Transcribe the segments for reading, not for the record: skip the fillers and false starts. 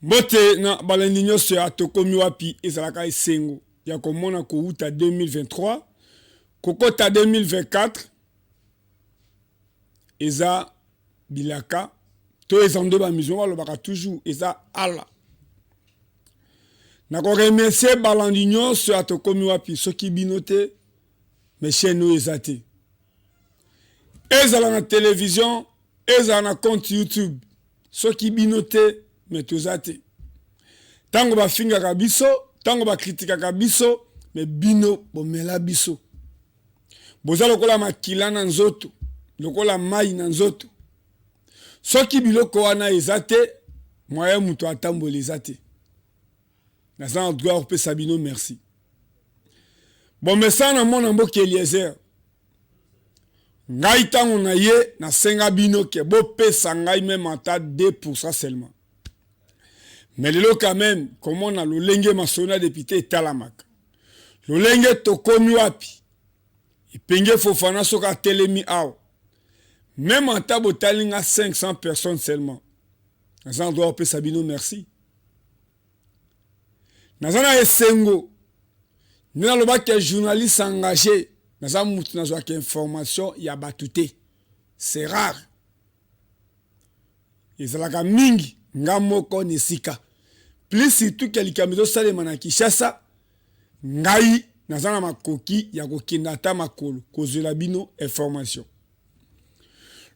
Mbote na balandi nyonso ya tokomi wapi ezalaka esengo ya komona kouta 2023 kokota 2024 eza bilaka to ezande ba mission balobaka toujours eza ala na ko remercier balandi nyonso ya tokomi wapi soki binote mes chaînes ezate ezala na télévision ezala na compte YouTube soki binote mais tozate tango ba finga kabiso tango ba kritika kabiso mais bino bomela biso boza lokola makila na nzoto lokola mai na nzoto soki biloko wana ezate moyen muto atambola ezate naza en droit pe sabino merci bon mesana mona mboki Eliezer ngai tango na ye na senga bino ke bo pesa ngai même ata 2% seulement. Mais le quand même, comme on a le lenge masona député talamaka. Le lenge tokomi wapi. Et penge fofana soka telemi aw. Même en tabo talinga 500 personnes seulement. Nazan doit appeler Sabino merci. Nazana esengo. Nina loba ke journaliste engagé. Nazan mutu nazwa ke information ya batute. C'est rare. Ezalaka mingi nga moko nesika. Plus surtout que likamizo sale manaki Kinshasa ngai nazana makoki ya kokenda ta makolo kozela bino information.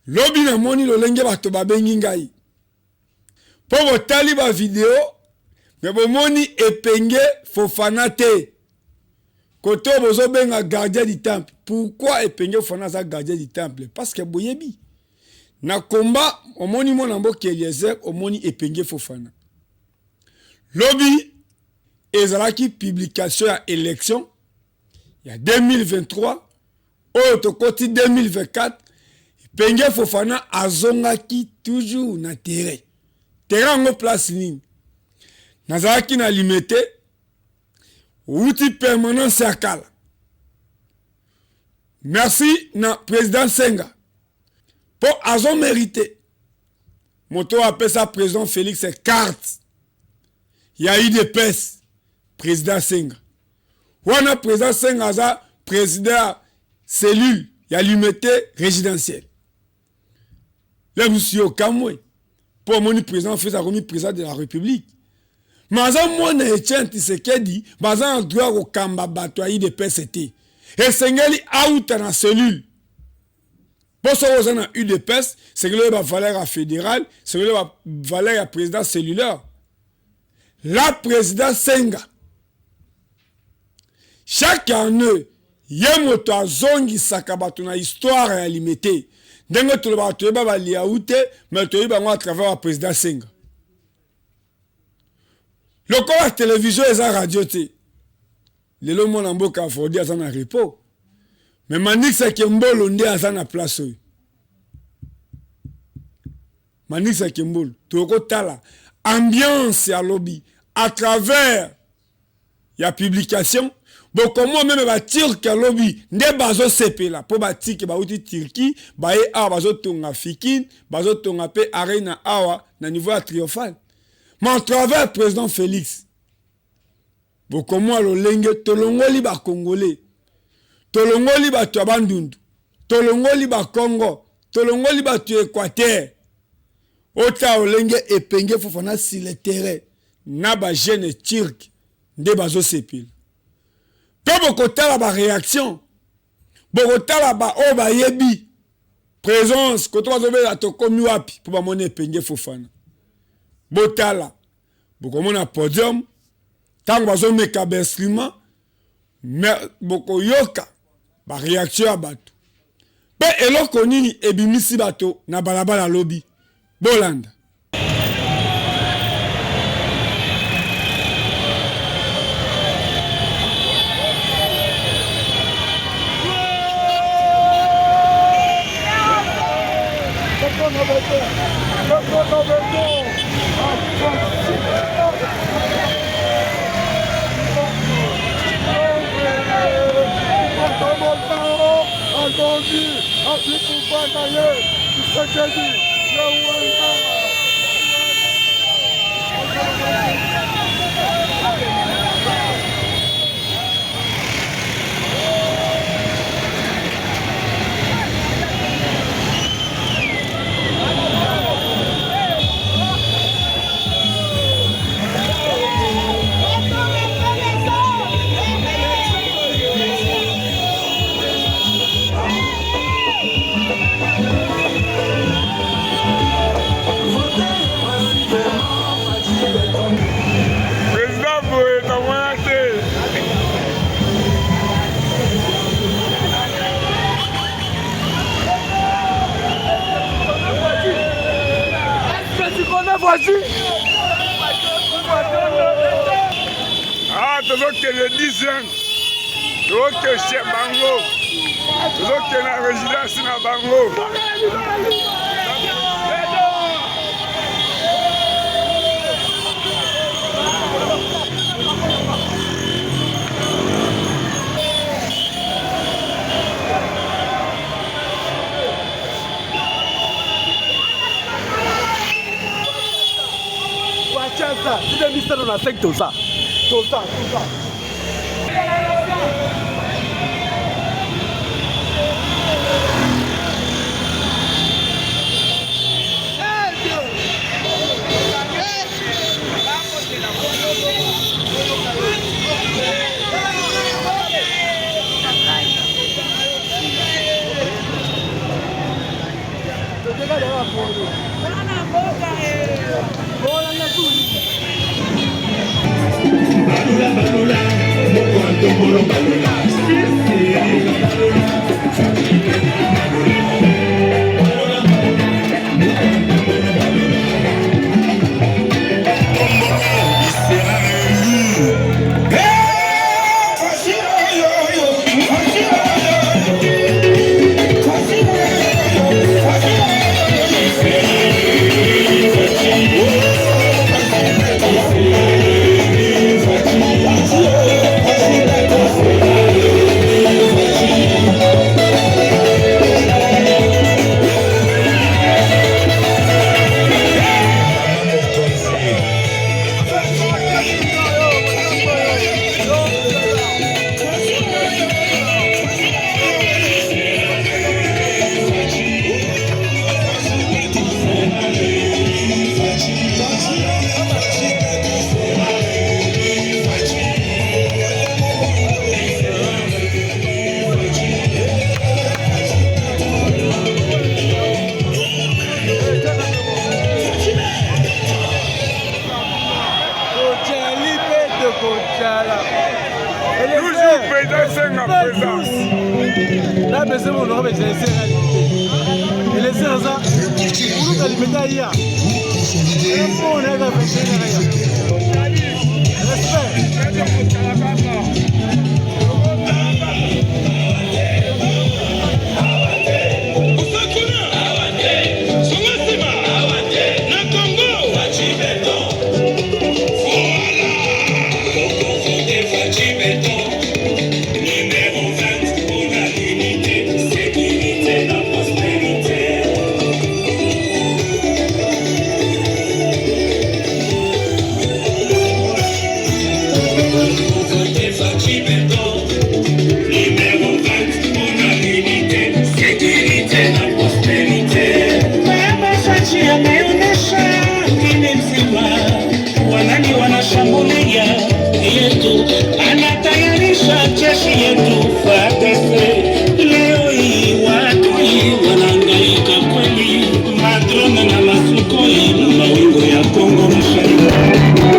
Lobi na moni lolenge bato babengi ngai. Po botali ba video me bomoni epenge Fofana te. Koto bozo benga gardien du temple. Pourquoi epenge Fofana za gardien du temple? Parce que boyebi. Na combat omoni mona mboki Eliezer omoni epenge Fofana. Lobby ezalaki publication ya élection ya 2023 autokoti 2024 penge Fofana azongaki toujours na terrain ngo place nini nazalaki na limité outil permanence ya kala merci na président Senga pour azon mérité moto appelle ça président Félix carte. Il y a eu des pèses, président Senga. Wana président Senga, ça, président cellule, il y a l'unité résidentielle. Là, monsieur Okamwe, pour mon président, fait ça comme président de la République. Mais ça, moi, je tiens à ce qu'il dit, mais ça, on doit au Kamba batoyer des PCT. Et Senga, il est out dans la cellule. Pour ça, on a eu des pèses, c'est que là, il va valeur à fédéral, c'est que là, il va valeur à président cellulaire. La présidente Senga. Chaque année, yemoto azongi sakabato na histoire ya limité. Dengo to ba to ba liaute, mais to ba à travers la présidente Senga. Loko la télévision et la radio te. Le lo mon amboka fodi azana repos. Mais manix Kembolo ndé azana place. Manix Kembolo to ko tala ambiance ya lobby à travers la publication bon comment même ba Turc lobby nde bazo sepela po ba tiki ba uti Turquie ba e a bazo tonga fikin bazo tonga pe arena awa na niveau triomphal mais à travers président Félix bon comment lo lenge tolongoli ba congolais tolongoli ba Bandundu tolongoli ba Congo tolongoli ba Équateur. Ota olenge epenge Fofana si le terrain na ba jeune turc nde bazo sepil. Pe bokotala ba réaction. Bokotala ba o ba yebi. Présence koto bazo be la tokomi wapi pour ba mona epenge Fofana. Botala. Bokomona podium tango bazo meka ba instrument boko yoka ba réaction ya bato. Pe eloko nini ebimisi bato na balabala lobby. Bolanda. Ah, tozokende 10 ans tozokende chez bango tozokende na résidence na bango. Ça, c'est un mystère dans la secte, tout ça. Tout ça. Là, mais c'est bon, on va mettre les serres. Et les serres, ça, pour nous, les médailles, on est là, wanashambulia yetu, anatayarisha jeshi yetu FARDC. Leo hii watu wanahangaika kweli, madrone na masukoi na mawingu ya Kongo Mashariki.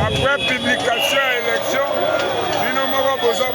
Après publication et élection, nous avons besoin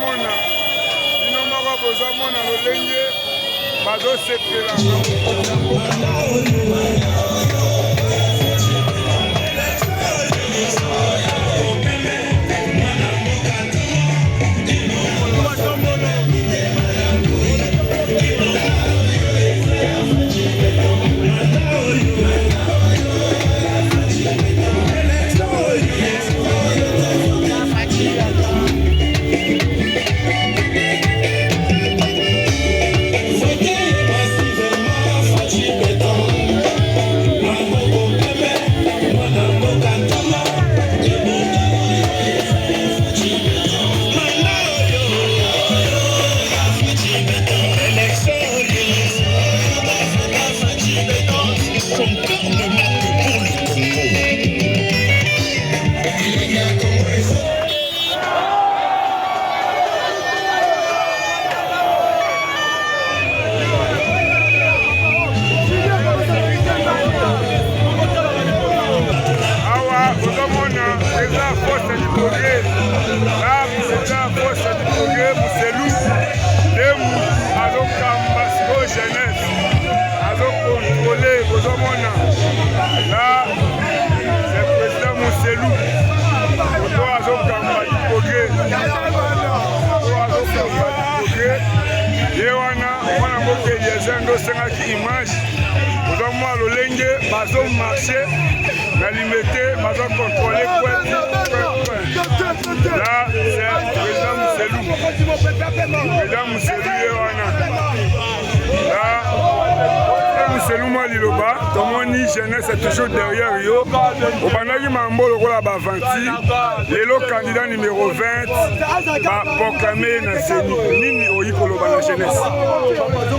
image, marché, la limité, contrôler. Là, c'est le président Mousselou. Président Mousselou, là, Mousselou Maliloba, comme on dit, jeunesse est toujours derrière Rio. Au Banagi Mambo, le rôle à Bavanti, l'élo candidat numéro 20, va proclamer Nini Oikolo la jeunesse.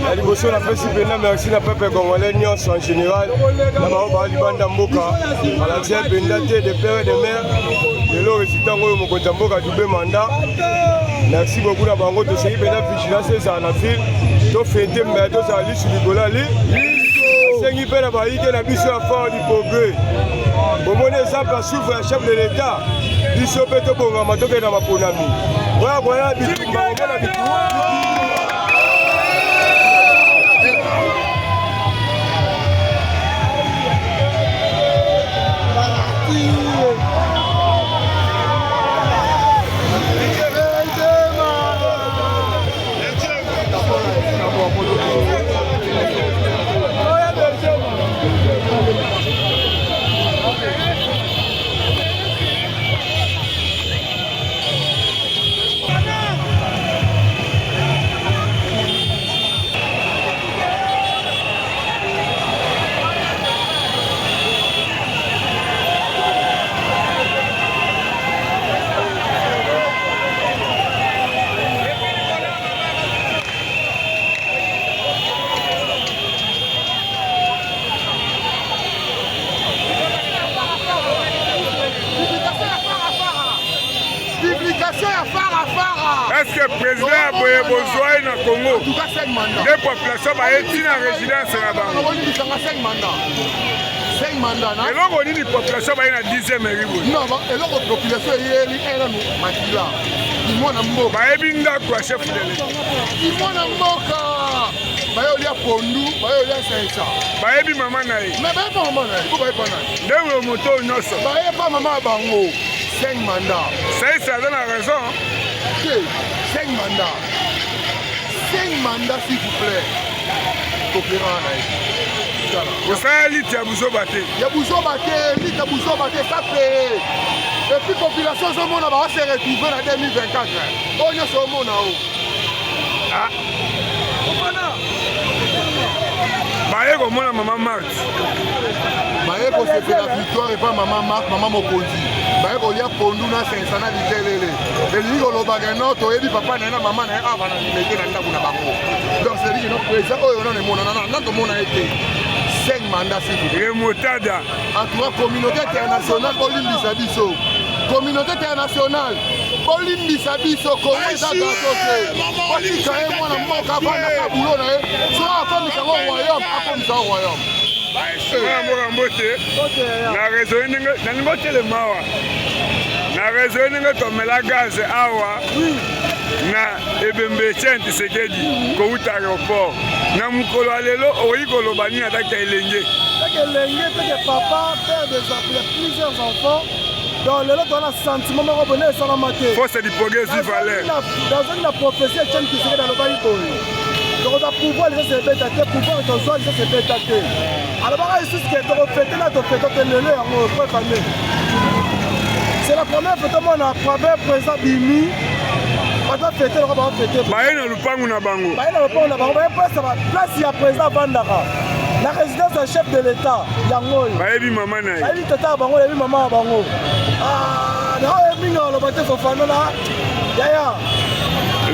La dévotion, la principale, merci à peuple congolais, en général, la Maroba Libanda Mboka, à la tienne, Bendate, des pères et des mères, de l'eau récitant au Mokotamboka du mandat. Merci beaucoup à Bango de série Bena Vigilance et Zanafil, to fêter Mbedo Zali sur Nicolali. C'est qui fait la baïque et la mission à fort du progrès. Au mon exemple, la souffre à chef de l'État, l'issue peut être pour Ramato et dans ma ponami. Voilà, est-ce que le président a besoin dans le Congo de population qui est en résidence là-bas? Et là, on dit que la population est dans la 10e région. Non, la population est dans la chef de l'État. Cinq mandats, s'il vous plaît. Vous savez, l'île de Bouzo Baté. Il y a Bouzo Baté, l'île de Bouzo Baté, ça fait. Et puis, la population, va se retrouver en 2024. On est sur le monde en haut. Ah. Maïe, comment la maman Marthe? Maïe, quand c'est fait la victoire et pas maman Marthe, maman Mokondi. Maïe, quand il y a Ponduna, c'est un sana d'Itelele. Et lui, on l'a bagano, tu as dit papa, nana, maman, nana, avant de mettre dans la banque. Donc, c'est dit que notre président, oh, on a des monas, notre monde a été 5 mandats, c'est tout. Et Motada. En tout cas, communauté internationale, Olimbi Sabiso. Communauté internationale. Olimbi Sabiso, communauté internationale. Olimbi Sabiso, royaume. na raisonné na telemawa na raisonné comme la gaz awa na ebembe chenti sekedi ko uta aéroport na mukolo alelo oyi kolobani ataka elenge papa père plusieurs enfants donc le dans un sentiment moko bonheur ça la maté force du progrès du valeur dans une prophétie chenti qui serait dans le bail donc on a pouvoir les se bêta que pouvoir et ton soin les se bêta que alors bah ici ce que tu refais là tu fais le en famille. C'est la première fois que on a premier président Bimi. On va fêter le rabat fêter. Baïna lupangu na bango. Baïna lupangu na bango. Baïna ça va place il y a président Vandaka. La résidence du chef de l'État yango. Baïbi maman na. Baïbi tata bango, baïbi maman bango. Ah, na mingo lo baté fofana na. Yaya.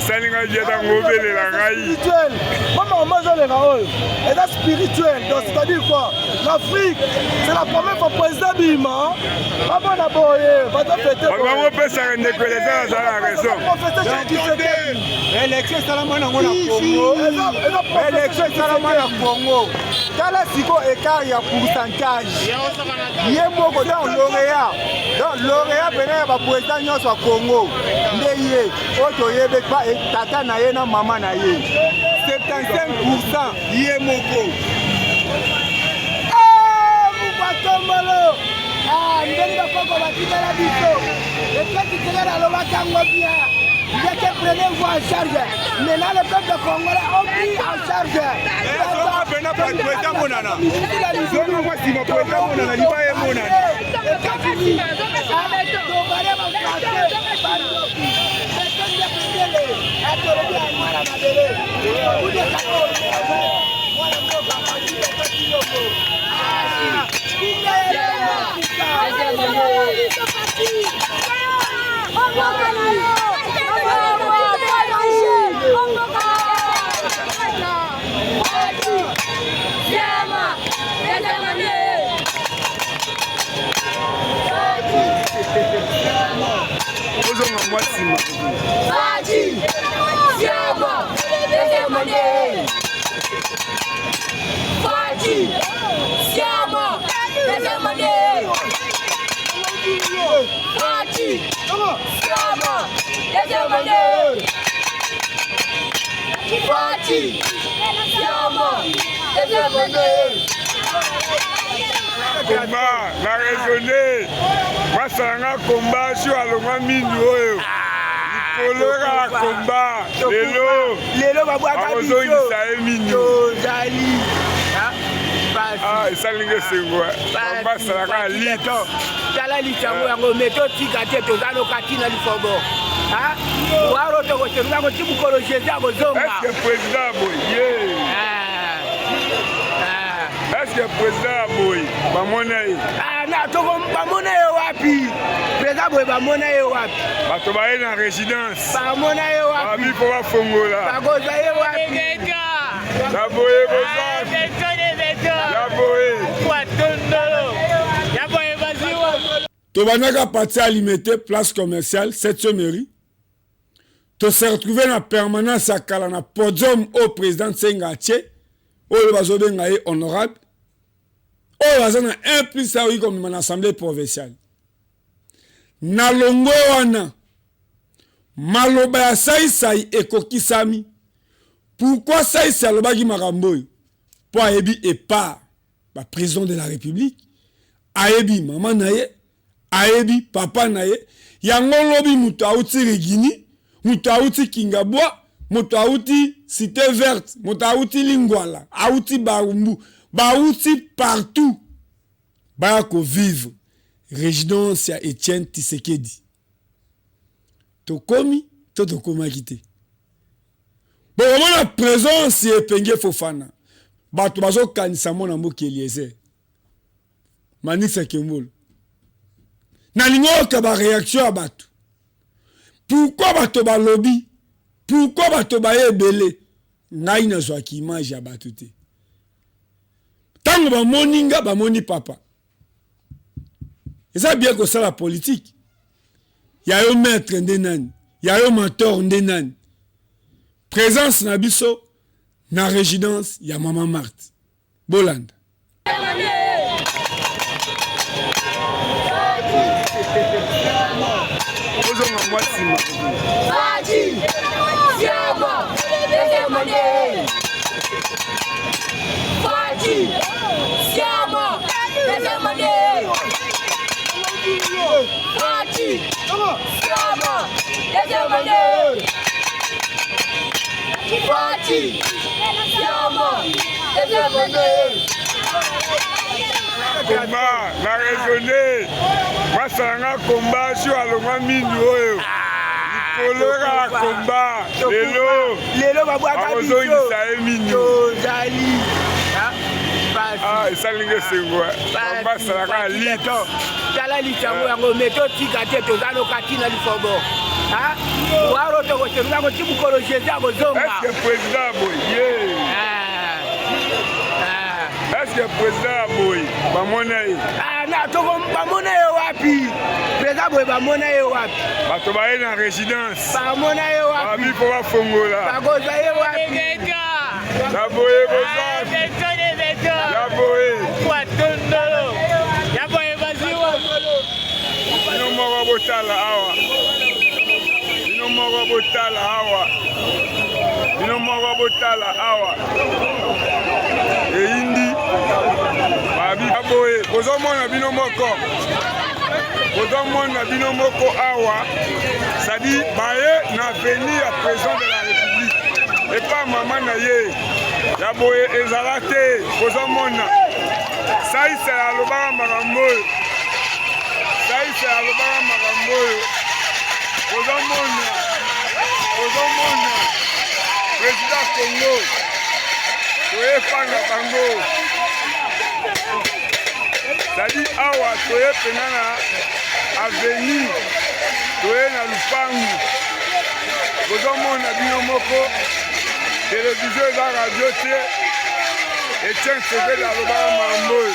Salinga dieta ngobele la ngai. Spirituel. Maman maman le raol. Et là spirituel. Donc c'est-à-dire quoi? L'Afrique, c'est la première fois président Bima. Avant d'abord, va te fêter. On va faire ça de collecteur ça la raison. Élection salama na Congo. Élection salama na Congo. Kala siko écart ya pourcentage. Yemoko dans lauréat. Donc lauréat bena ba président nyonso Congo. Ndeye oto yebe ba tata na ye na mama na ye. 75% yemoko. Tomolo ndenge bakoko batikala biso ekati tikala lobaka ngo bien ndeke prenez-vous en charge maintenant le peuple congolais ont pris en charge pena président monana zongo moi si mon président monana liba ye monana ekati tobale bakate bandoki ekende pekele atorobi amara mabele ude kako mwana mboka makile kakiloko Combat, la raisonnée. Moi, ça a un combat sur le mindu. Kolora combat. Lelo, ah, ça lingue c'est quoi? Combat, ça a un lit. Tala litango yango meto tika te tozalo katina lifobo. Ah, waro to ko tsenga ko tibukolo jeza ko zonga. Est-ce que président Boye? Est-ce que président Boye bamona ye? Ah, na to ko bamona ye wapi? Président Boye bamona ye wapi? Bato baye na résidence. Bamona ye wapi? Abi ko ba fongola. Bagoza ye wapi? La Boye boza. La Boye. Tobanaka parti alimenter place commerciale, 7e mairie. To se retrouver dans la permanence à Kala na podium au président Sengache, au bazobe ngaye honorable. Au bazana un plus ça oui comme dans l'assemblée provinciale. Na longo wana maloba ya sai ekoki sami. Pourquoi sai lobaki makamboy? Pour ayebi et pas la prison de la République. Ayebi maman naye. Aebi papa naye yango lobi mutu auti Regini, mutu auti Kingabwa, mutu auti Cité Verte, mutu auti Lingwala, auti Barumbu, auti partout. Bako vivre résidence ya Etienne Tshisekedi. Tokomi, tokoma kite. Bon, vraiment la présence est Penge Fofana. Bato bazo kanisa mona mboki Eliezer. Manisa Kembolo. Nalingo ka réaction à bato. Pourquoi bato ba lobby? Pourquoi bato ba ebele? Ngai na zwa ki image ya bato te. Tango ba moninga ba moni papa. Et ça bien que ça la politique. Ya yo maître ndenani, ya yo mentor ndenani. Présence na biso na résidence ya maman Marthe. Bolanda. Combat, na raisonné. Moi, ça a un combat sur le minyo. Kolera combat. Lelo babuaka biso. Tozali. Ah, ça lingue sengwa. Combat ça la lito. Tala litango yango meto tika te tozalo katina lifobo. Ah? Waro to ko tena ko tibukolo jeza ko zonga. Est-ce que président boye? Est-ce que président boye? Bamona ye. Ah, na to ko bamona ye wapi? Président boye bamona ye wapi? Bato baye na résidence. Bamona ye wapi? Abi ko ba fongola. Bagoza ye wapi? La boye boza. La boye. Kwa tondolo. Ya boye baziwa. Bino moko botala awa. Bino moko botala awa. Bino moko botala awa. Eindi. Babi aboye. Kozomona bino moko. Kozomona bino moko awa. C'est-à-dire baye na venir à président de la République. Et pas maman na ye. Ya boye ezala te. Kozomona. Ça y c'est à l'obara maramboy. Saïs à l'obara maramboy. Kozomona. Président Congo. Toye panga bango. C'est-à-dire awa toye penana avenir. Toye na lupangu. Kozomona bino moko. Télévision et la radio te. Etienne Tshisekedi alobaka maramboy.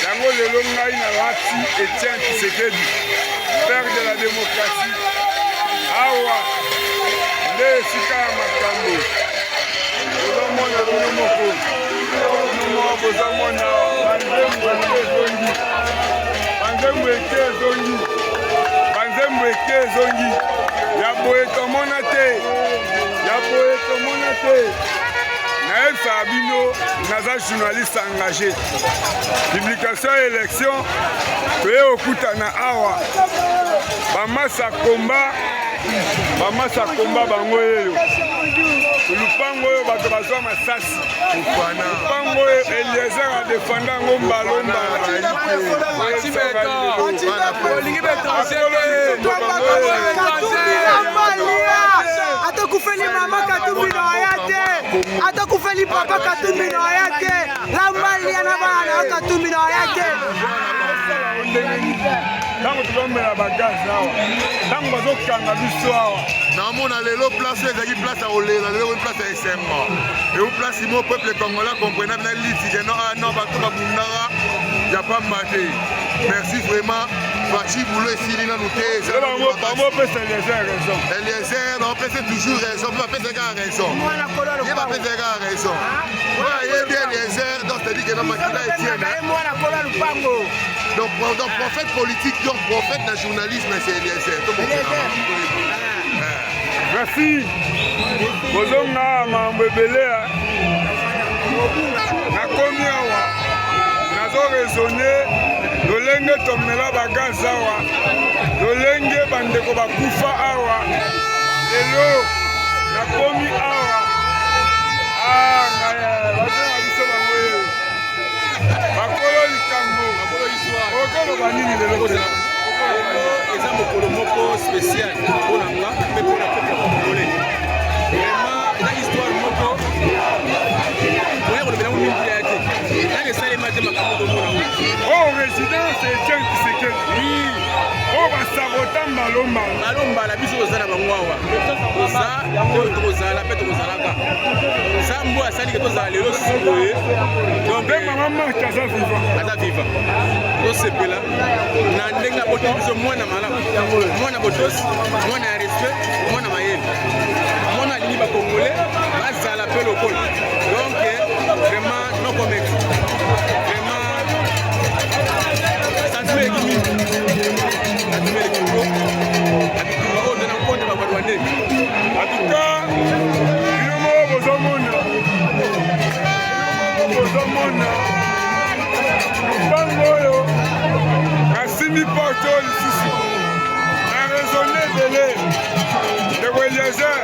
Yango lelo ngai na lati Etienne Tshisekedi, père de la démocratie. Awa nde esika ya makambo. Ozomona bino moko. Bino moko bozomona banzembo eke ezongi. Banzembo eke ezongi. Ya boye tomona te. Ya boye tomona te. Naël Sabino, naza journaliste engagé. Publication et élection, tu es au Koutana Awa. Bamasa combat bangoyo. Lupango yo bato bazwa masasi. Lupango yo Eliezer a défenda ngomba lomba. Atakufeli mama Katumbi no ayate. Atakufeli papa Katumbi no ayate. Lambali ana bana Katumbi no ayate. Tango tulomela bagage awa. Tango bazokanga biso awa. Namona lelo place ezaki place à olela, lelo place à esengo. Et au place mo peuple congolais comprenait na liti que non bato babundara ya pas maté. Merci vraiment. Bachi boulot ici na nouté. Bango pesa raison. Eliezer, on peut toujours raison, on peut faire raison. Il va faire raison. Ouais, il y a Eliezer, donc c'est dit que non makila Etienne. Donc prophète politique, donc prophète de journalisme c'est Eliezer. Merci. Bozonga mambo ebele. Nakomi awa. Nazo raisonner. Lolenge tomela bagaza awa. Lolenge bandeko bakufa awa. Lelo nakomi awa. Ah ngaya. Bazona biso bango. Bakolo likambo. Bakolo histoire. Okolo banini lelo te. Eza mokolo moko spécial mpona nga mpe mpona peuple congolais. Vraiment eza histoire moko oya kolobela ngo mingi ya te ntango esalema te makambo tomona ngo Oh résidence Etienne Tshisekedi. Oui. Oh basabota mbalombala biso tozala bango awa toza oyo tokozala mpe tokozalaka nzambo asali ke tozala lelo susu boye donc mama marke aza viva tosepela na ndenge aboteli biso mwana malamu mwana botosi mwana ya respect mwana mayele mwana alingi bakongole bazala mpe lokola donc vraiment no comment ebele ndeko Eliezer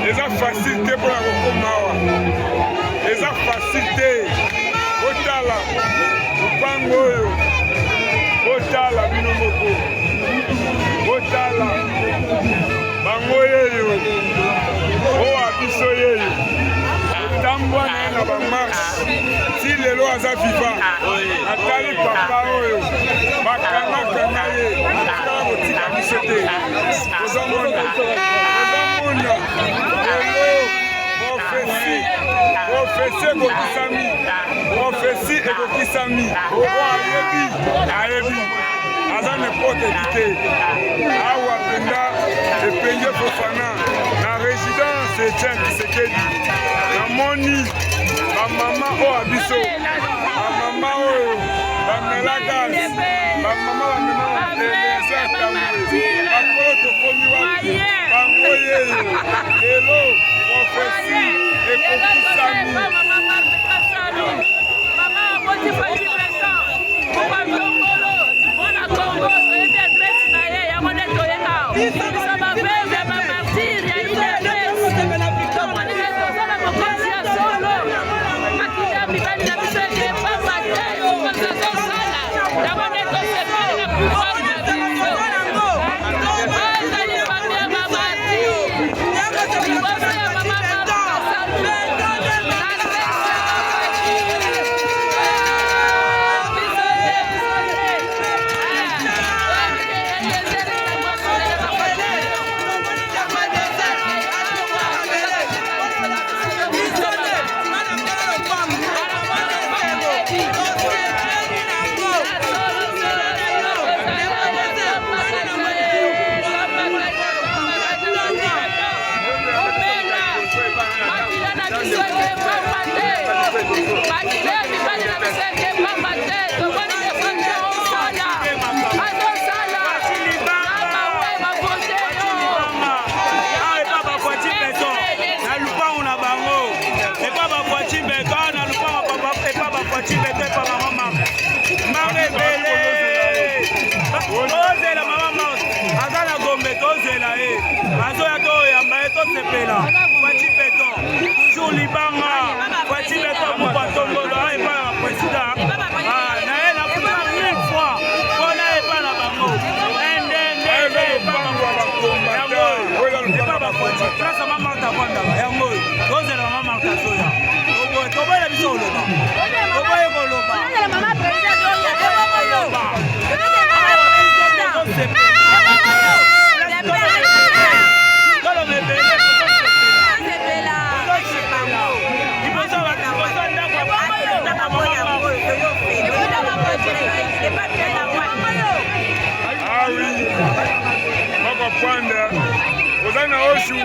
eza facilité pour la kokomawa eza facilité otala lupango oyo otala bino moko otala bango yeyo oyo biso yeyo otambwa na ye na bamarshe ti lelo aza viva atali papa oyo bakangakanga ye kala kotika biso te ozomona profesi ekokisami profesi ekokisami oyo ayebi aza nepote te awa mpenza epenge Fofana na résidence Etienne Tshisekedi namoni bamama oyo abiso bamama oyo bamela gaz bamama bamema Eliezer Tambwe bakolo tokomi wapi bango yeyo lelo profesi ekokisami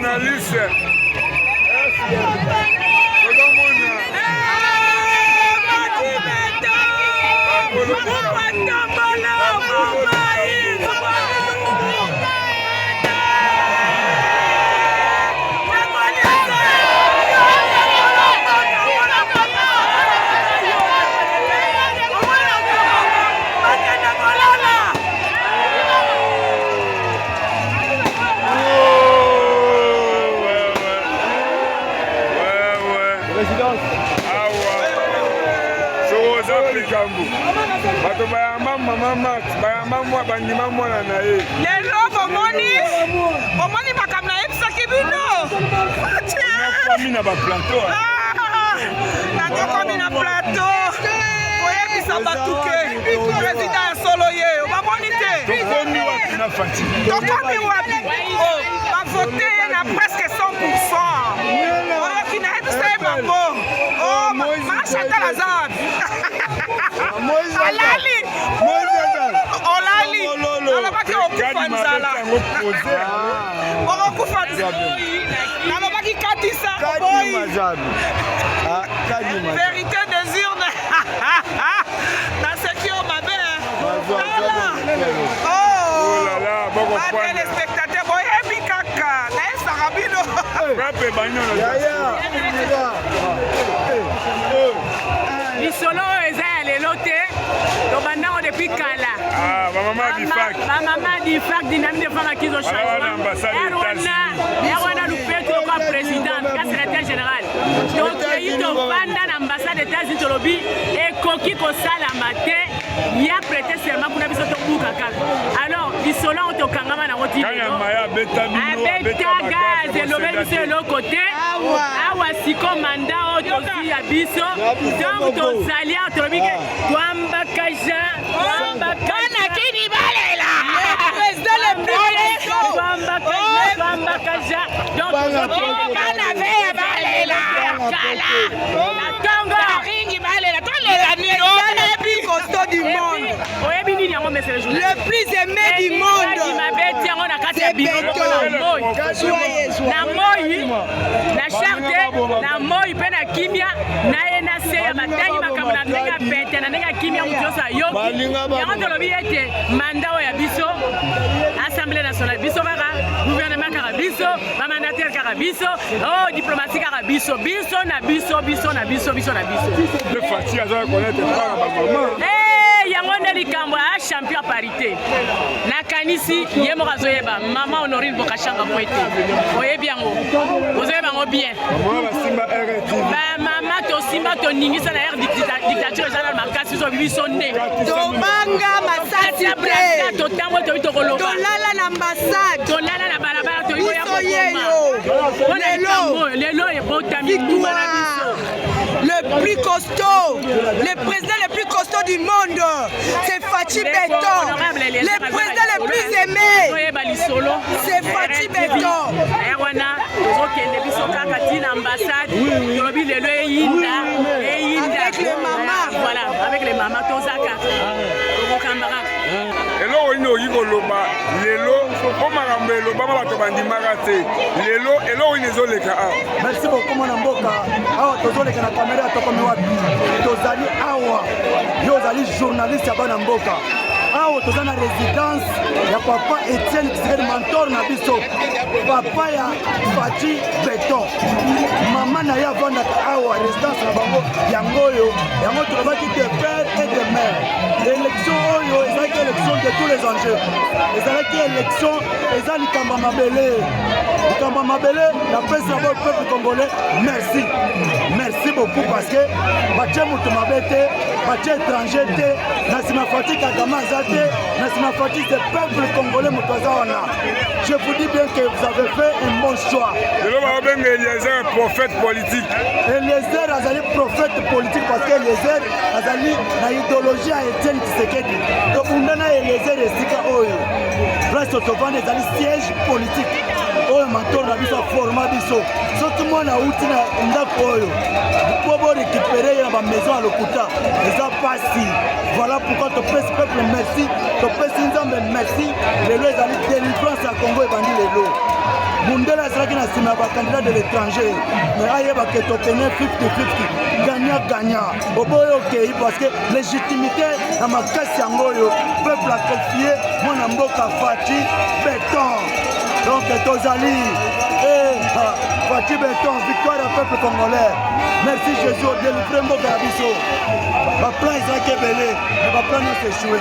journaliste bato bayamba mama bayamba mwa bandima mwana na ye lelo bomoni makambo nayebisaki bino nakomi na baplateau nakomi na plateau koyebisa bato ke président ya solo ye bamoni te tokomi wapi na fati tokomi wapi bavote ye na presque 100%. oyoki nayebisa ye bango Chantal Azad olali olaki okufa nzala okufa nalobaki katisa vérité des urnes naseki yo mabe batelespectateur boyebi kaka nayesaka bino lisolo oyo eza ya lelo te tobandako depuis kala bamama difac dynamique de femme acquise au changement wana lupetu lokola président ka secrétaire général tokei tovanda na ambassade états-unis tolobi ekoki kosalama te ya prêter serment mpona biso tobuka kaka alors lisolo oyo tokangama nango abeta gaz elobeli biso eloko te awa siko manda oyo tozwi ya biso donc tozali awa tolobi ke twambakaja twambakakini balela président le twambakaja donc kana veya balela kala natongo ringi balela tolela nino le plus costaud du monde oyebi nini yango message le plus aimé du monde mabeti yango na kati ya bino na moi na charte na moi mpe na kimia naye na se ya batangi makambo na ndenge ya pete na ndenge ya kimia moto nyonso ayoki yango tolobi ete manda oyo ya biso assemblée nationale biso kaka gouvernement kaka biso bamandataire kaka biso o diplomatie kaka biso na biso yango nde likambo ya champion parité nakanisi ye moko azoyeba mama honorine bokashanga po ete oyebi yango ozoyeba yango bien bamama tosimba toningisa na ere dictature eza na makasi so bibiso nde tobanga masasi te totambo tobi tokoloba tolala na ambassade tolala na balabala toyoya kokoma lelo ebotami nduma na biso le plus costaud le président le plus costaud du monde c'est Fachi Beton le président le plus aimé c'est Fachi Beton wana tozokende biso kaka tina ambassade tolobi lelo eyinda avec les mamas voilà avec les mamas tozaka okokambaka eloko nini oyi koloba lelo po makambo elobama bato bandimaka te lelo eloko nini ezoleka awa merci beaucoup mwana mboka awa tozoleka na kamera ya tokomi wapi tozali awa yo ozali journaliste ya bana mboka awa toza na résidence ya papa Etienne Tshisekedi mentor na biso papa ya Fachi Beton mama na ye avandaka awa résidence na bango yango tolobaki de père et de mère élection oyo ezalaki élection de tous les enjeux ezalaki élection eza likambo ya mabele napesi na bo peuple congolais merci beaucoup parce que batie moto mabe te batie étranger te na nsima Fachi Kagame aza te na nsima Fachi de peuple congolais moto aza wana je vous dis bien que vous avez fait un bon choix lelo baobenga Eliezer prophète politique Eliezer azali prophète politique parce que Eliezer azali na idéologie ya Etienne Tshisekedi tofunda na Eliezer esika oyo place tovanda ezali siège politique oyo mentor na biso aforma biso soki mwana auti na ndako oyo po borécupere ye na bamaison ya lokuta eza pasi voilà pourquoi topesi peuple merci topesi nzambe merci lelo ezali délivrance ya Congo ebandi lelo mundele azalaki na nsima ya bacandidat de l'étranger mais ayebake tokene 50-50 gagnant oboyo okei parce que légitimité na makasi yango oyo peuple akonfie mwana mboka Fachi Beton donc tozali Fachi Beton victoire ya peuple congolais merci Jésus odélivre mboka ya biso baplan ezalaki ebele mais baplan nyonso échoué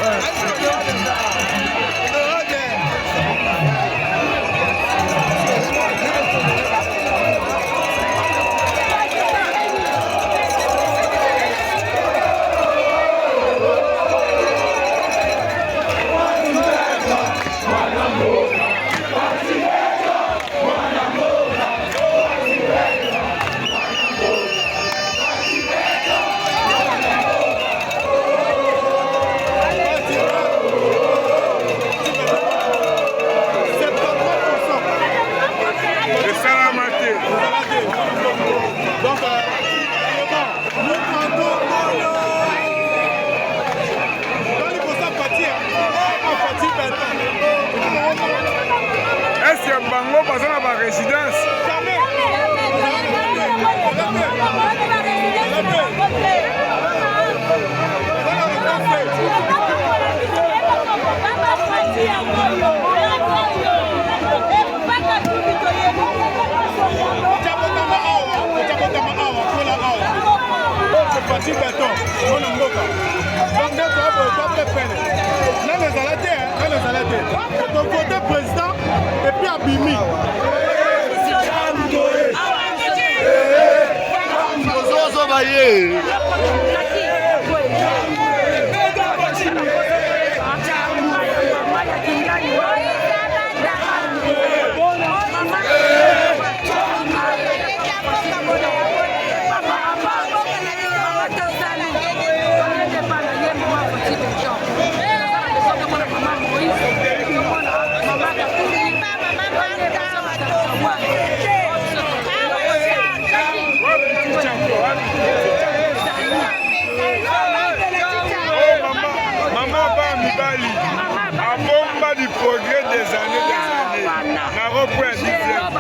Let's go. place ya bango baza na ba résidence. Parti béton, on a mboka. Donc notre peine. Là les arrêtés, donc côté président et puis Abimi. Du progrès des années. La reprise du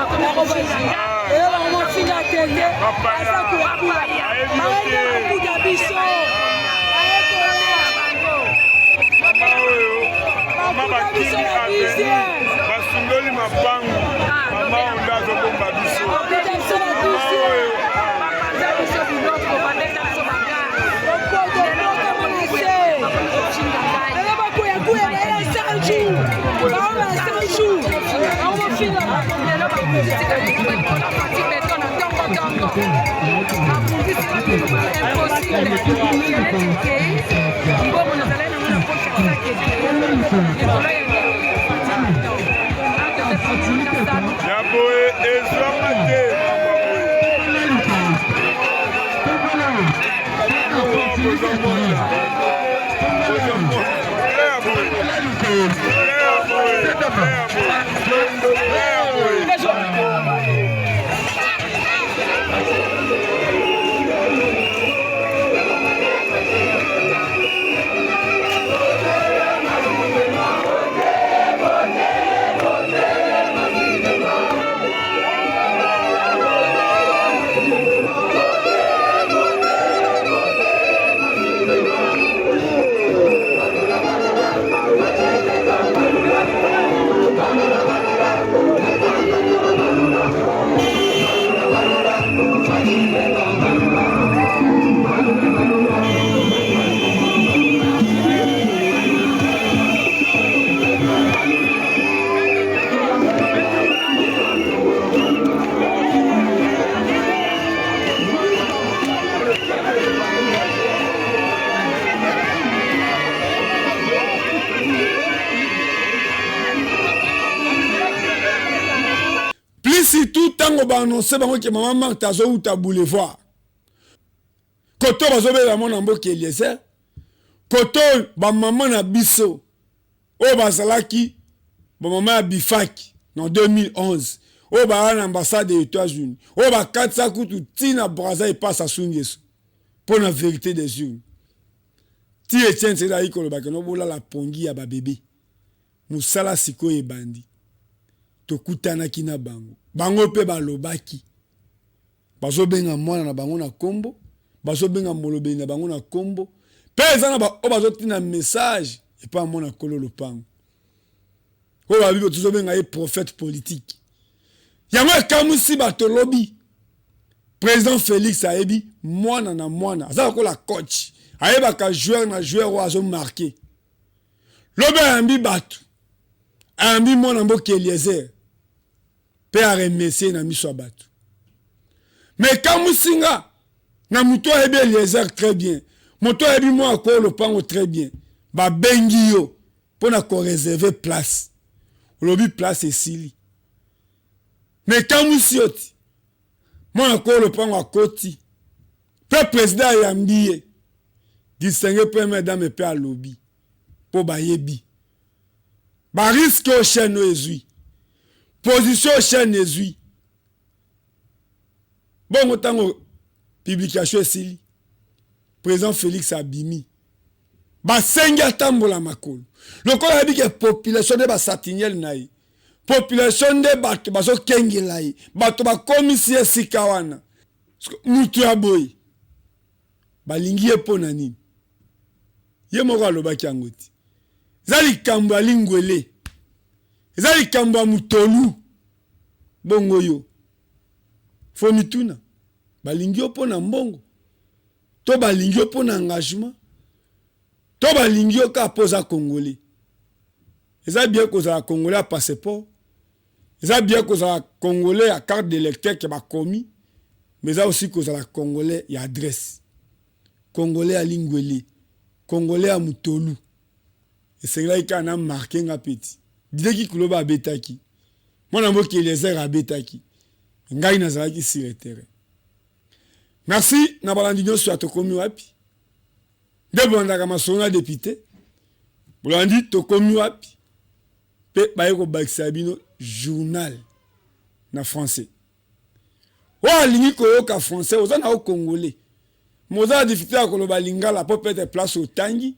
Tout tango ba annoncer bango ke maman Marthe azo uta boulevard. Koto bazobe la mon ambo ke Eliezer. Koto ba maman na biso. O bazalaki ba maman bifaki en 2011. O ba à l'ambassade des États-Unis. O ba katsa kutu tina braza et passe à Sungesu. Pour la vérité des yeux. Ti Etienne c'est là iko le ba no bola la pongi ya ba bébé. Musala siko e bandi. Tokutana kina bango. Bango pe balobaki. Bazo benga mwana na bango na kombo. Bazo benga molobe na bango na kombo. Peza na ba o bazo tina message et pas mona kolo lopango. O ba bibo tuzo benga e prophète politique. Yango kamusi bato lobby. Président Félix Aebi mwana na mwana. Aza ko la coach. Aeba ka joueur na joueur o azo marqué. Lobe ambi bato. Ambi mwana mboke Eliezer. Père remercier na miso abatu. Mais quand musinga na muto ebi Eliezer très bien. Muto ebi moi ko le pango très bien. Ba bengi yo pona ko réserver place. Lobi place esili. Mais quand musioti moi ko le pango akoti. Pe président yambiye. Distinguer premier dame pe a lobby. Po ba yebi. Ba risque au chien no ezui. Position chaîne ezui. Bon autant publication sili. Président Félix Abimi. Ba senga tambola makolo. Le ko a dit que population de ba satiniel naï. population de bato bazo kengela ye bato bakomisi esika wana mutu ya boye balingi ye mpo na nini ye moko alobaki yango ti eza likambo ya lingwele eza likambo ya mutolu bongo yo fo mituna balingi yo mpo na mbongo to balingi yo mpo na engagement to balingi yo ka poza congolais eza bien kozala congolais à passeport eza bien kozala congolais à carte d'électeur ke bakomi mais eza aussi kozala congolais ya adresse congolais ya lingwele congolais ya mutolu esengelaki kaka na marke nga peti dideki kuloba abetaki mwana mboki Eliezer abetaki ngai nazalaki sur le terrain. Merci na balandi nyonso ya tokomi wapi nde bolandaka masolo na député bolandi tokomi wapi pe baye kobakisa bino journal na français oyo alingi koyoka français oza na congolais moza na difficulté ya koloba lingala po peut-être place otangi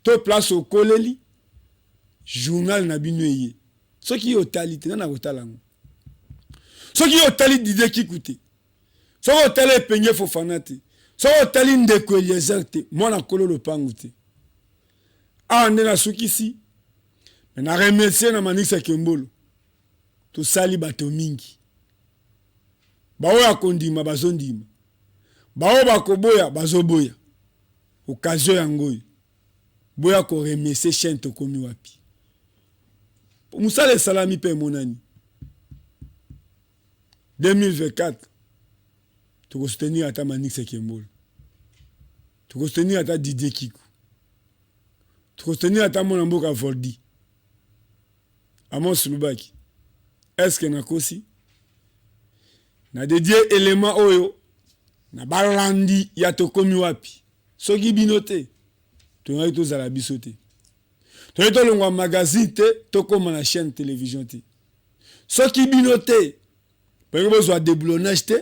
to place okoleli journal na bino eye soki otali te na kotala ngo soki otali Didier Kikou te soki otali Epenye Fofana te soki otali Ndeko Eliezer te mwana kolo lopangu te nde na sukisi me na remercier na Manisa Kembolo tosali bato mingi baoyo akondima bazondima baoyo bakoboya bazoboya occasion yango oyo boya ko remercier chaîne tokomi wapi musala salami pe monani 2024 tu soutenir ata Manisa Kembolo tu soutenir ata Didier Kikou tu soutenir ata mwana mboka Voldi Amos Lubaki est-ce que nakosi na dédié élément oyo na balandi ya tokomi wapi soki binote tu ngai tozala biso te to tolongwa magazine te tokoma na chaîne télévision te soki binote peke bozwa déboulonnage te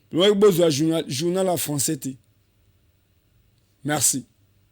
peke bozwa journal en français te merci.